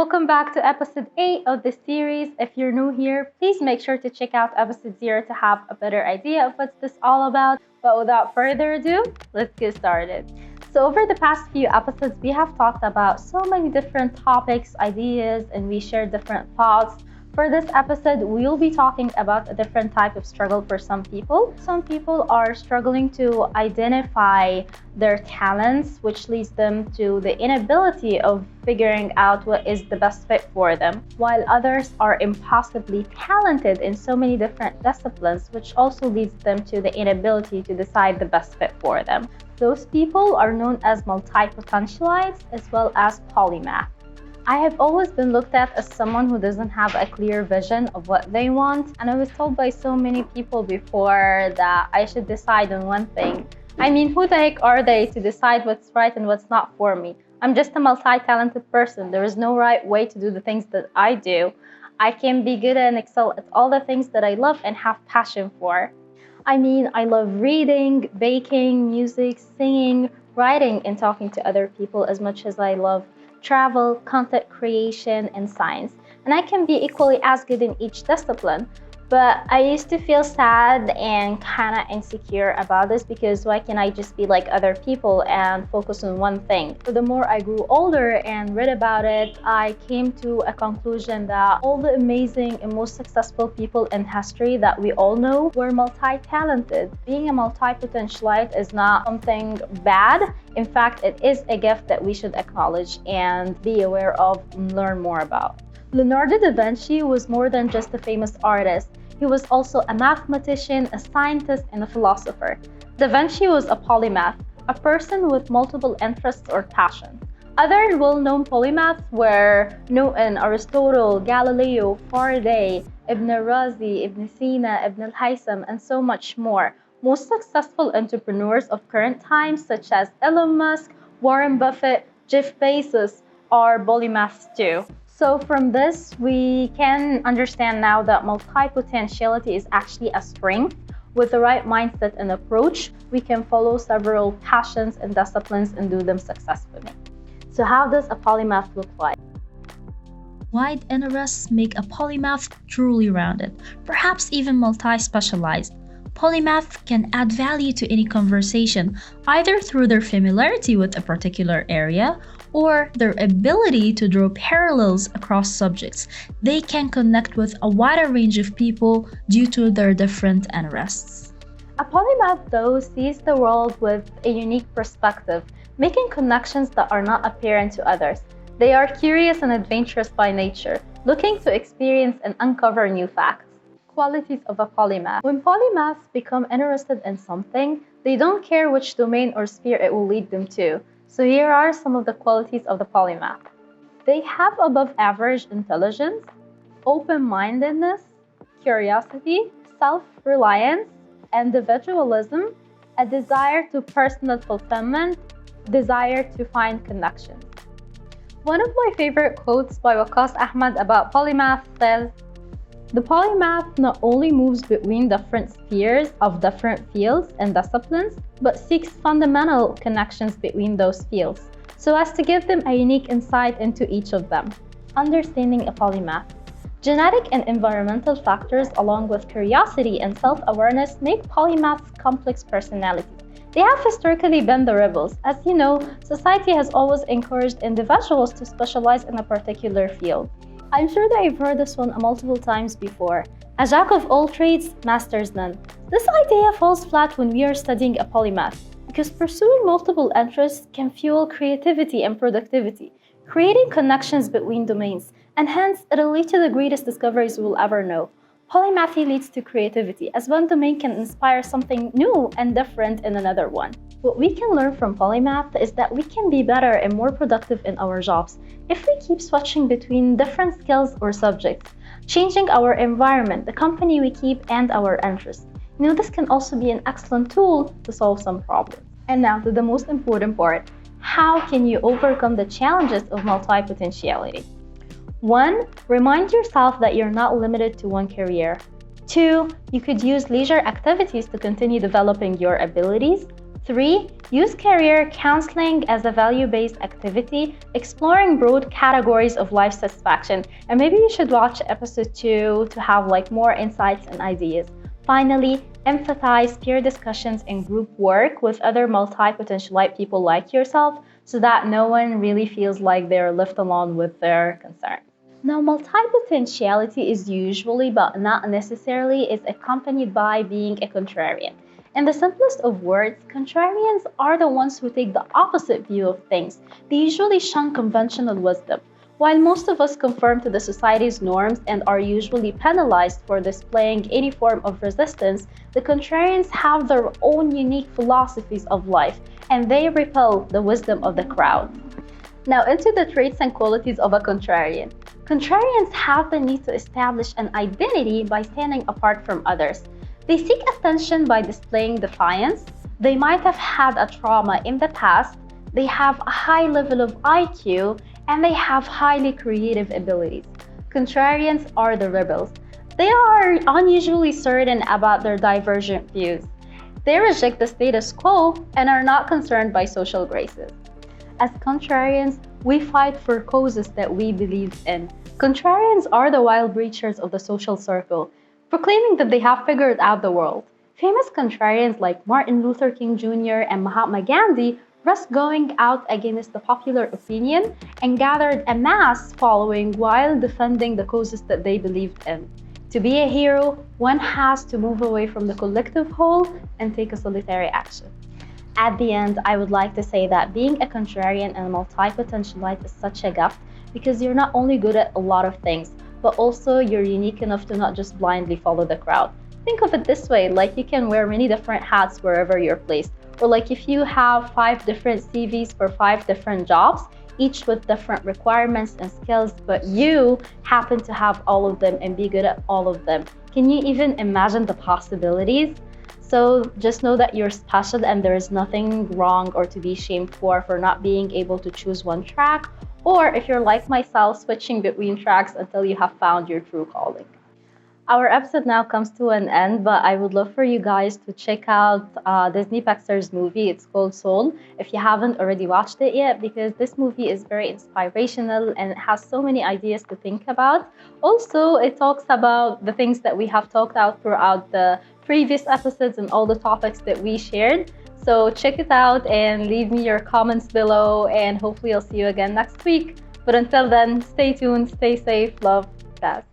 welcome back to episode 8 of this series. If you're new here, please make sure to check out episode 0 to have a better idea of what's this all about. But without further ado, let's get started. So over the past few episodes, we have talked about so many different topics, ideas, and we shared different thoughts. For this episode, we'll be talking about a different type of struggle for some people. Some people are struggling to identify their talents, which leads them to the inability of figuring out what is the best fit for them, while others are impossibly talented in so many different disciplines, which also leads them to the inability to decide the best fit for them. Those people are known as multi-potentialites as well as polymath. I have always been looked at as someone who doesn't have a clear vision of what they want, and I was told by so many people before that I should decide on one thing. I mean, who the heck are they to decide what's right and what's not for me? I'm just a multi-talented person. There is no right way to do the things that I do. I can be good and excel at all the things that I love and have passion for. I mean, I love reading, baking, music, singing, writing, and talking to other people as much as I love travel, content creation, and science. And I can be equally as good in each discipline. But I used to feel sad and kind of insecure about this because why can't I just be like other people and focus on one thing? So the more I grew older and read about it, I came to a conclusion that all the amazing and most successful people in history that we all know were multi-talented. Being a multi-potentialite is not something bad. In fact, it is a gift that we should acknowledge and be aware of and learn more about. Leonardo da Vinci was more than just a famous artist. He was also a mathematician, a scientist, and a philosopher. Da Vinci was a polymath, a person with multiple interests or passions. Other well-known polymaths were Newton, Aristotle, Galileo, Faraday, Ibn Razi, Ibn Sina, Ibn al-Haytham, and so much more. Most successful entrepreneurs of current times, such as Elon Musk, Warren Buffett, Jeff Bezos, are polymaths too. So from this, we can understand now that multi-potentiality is actually a strength. With the right mindset and approach, we can follow several passions and disciplines and do them successfully. So how does a polymath look like? Wide interests make a polymath truly rounded, perhaps even multi-specialized. Polymath can add value to any conversation, either through their familiarity with a particular area or their ability to draw parallels across subjects. They can connect with a wider range of people due to their different interests. A polymath, though, sees the world with a unique perspective, making connections that are not apparent to others. They are curious and adventurous by nature, looking to experience and uncover new facts. Qualities of a polymath. When polymaths become interested in something, they don't care which domain or sphere it will lead them to. So here are some of the qualities of the polymath. They have above average intelligence, open-mindedness, curiosity, self-reliance, individualism, a desire to personal fulfillment, desire to find connections. One of my favorite quotes by Waqas Ahmed about polymath says, "The polymath not only moves between different spheres of different fields and disciplines, but seeks fundamental connections between those fields, so as to give them a unique insight into each of them." Understanding a polymath. Genetic and environmental factors, along with curiosity and self-awareness, make polymaths complex personalities. They have historically been the rebels. As you know, society has always encouraged individuals to specialize in a particular field. I'm sure that you've heard this one multiple times before. A jack of all trades, masters none. This idea falls flat when we are studying a polymath, because pursuing multiple interests can fuel creativity and productivity, creating connections between domains, and hence it'll lead to the greatest discoveries we will ever know. Polymathy leads to creativity, as one domain can inspire something new and different in another one. What we can learn from polymath is that we can be better and more productive in our jobs if we keep switching between different skills or subjects, changing our environment, the company we keep, and our interests. This can also be an excellent tool to solve some problems. And now to the most important part. How can you overcome the challenges of multi-potentiality? 1. Remind yourself that you're not limited to one career. 2. You could use leisure activities to continue developing your abilities. 3. Use career counseling as a value-based activity, exploring broad categories of life satisfaction. And maybe you should watch episode 2 to have like more insights and ideas. Finally, emphasize peer discussions and group work with other multi-potentialite people like yourself so that no one really feels like they're left alone with their concerns. Now, multi-potentiality is usually, but not necessarily, is accompanied by being a contrarian. In the simplest of words, contrarians are the ones who take the opposite view of things. They usually shun conventional wisdom. While most of us conform to the society's norms and are usually penalized for displaying any form of resistance, the contrarians have their own unique philosophies of life, and they repel the wisdom of the crowd. Now, into the traits and qualities of a contrarian. Contrarians have the need to establish an identity by standing apart from others. They seek attention by displaying defiance. They might have had a trauma in the past. They have a high level of IQ, and they have highly creative abilities. Contrarians are the rebels. They are unusually certain about their divergent views. They reject the status quo and are not concerned by social graces. As contrarians, we fight for causes that we believe in. Contrarians are the wild breachers of the social circle, proclaiming that they have figured out the world. Famous contrarians like Martin Luther King Jr. and Mahatma Gandhi risked going out against the popular opinion and gathered a mass following while defending the causes that they believed in. To be a hero, one has to move away from the collective whole and take a solitary action. At the end, I would like to say that being a contrarian and a multi-potentialite is such a gift because you're not only good at a lot of things, but also you're unique enough to not just blindly follow the crowd. Think of it this way, like you can wear many different hats wherever you're placed. Or like if you have 5 different CVs for 5 different jobs, each with different requirements and skills, but you happen to have all of them and be good at all of them. Can you even imagine the possibilities? So just know that you're special and there is nothing wrong or to be shamed for not being able to choose one track, or if you're like myself, switching between tracks until you have found your true calling. Our episode now comes to an end, but I would love for you guys to check out Disney Pixar's movie. It's called Soul, if you haven't already watched it yet, because this movie is very inspirational and it has so many ideas to think about. Also, it talks about the things that we have talked out throughout the previous episodes and all the topics that we shared. So check it out and leave me your comments below, and hopefully I'll see you again next week. But until then, stay tuned, stay safe, love, Bass.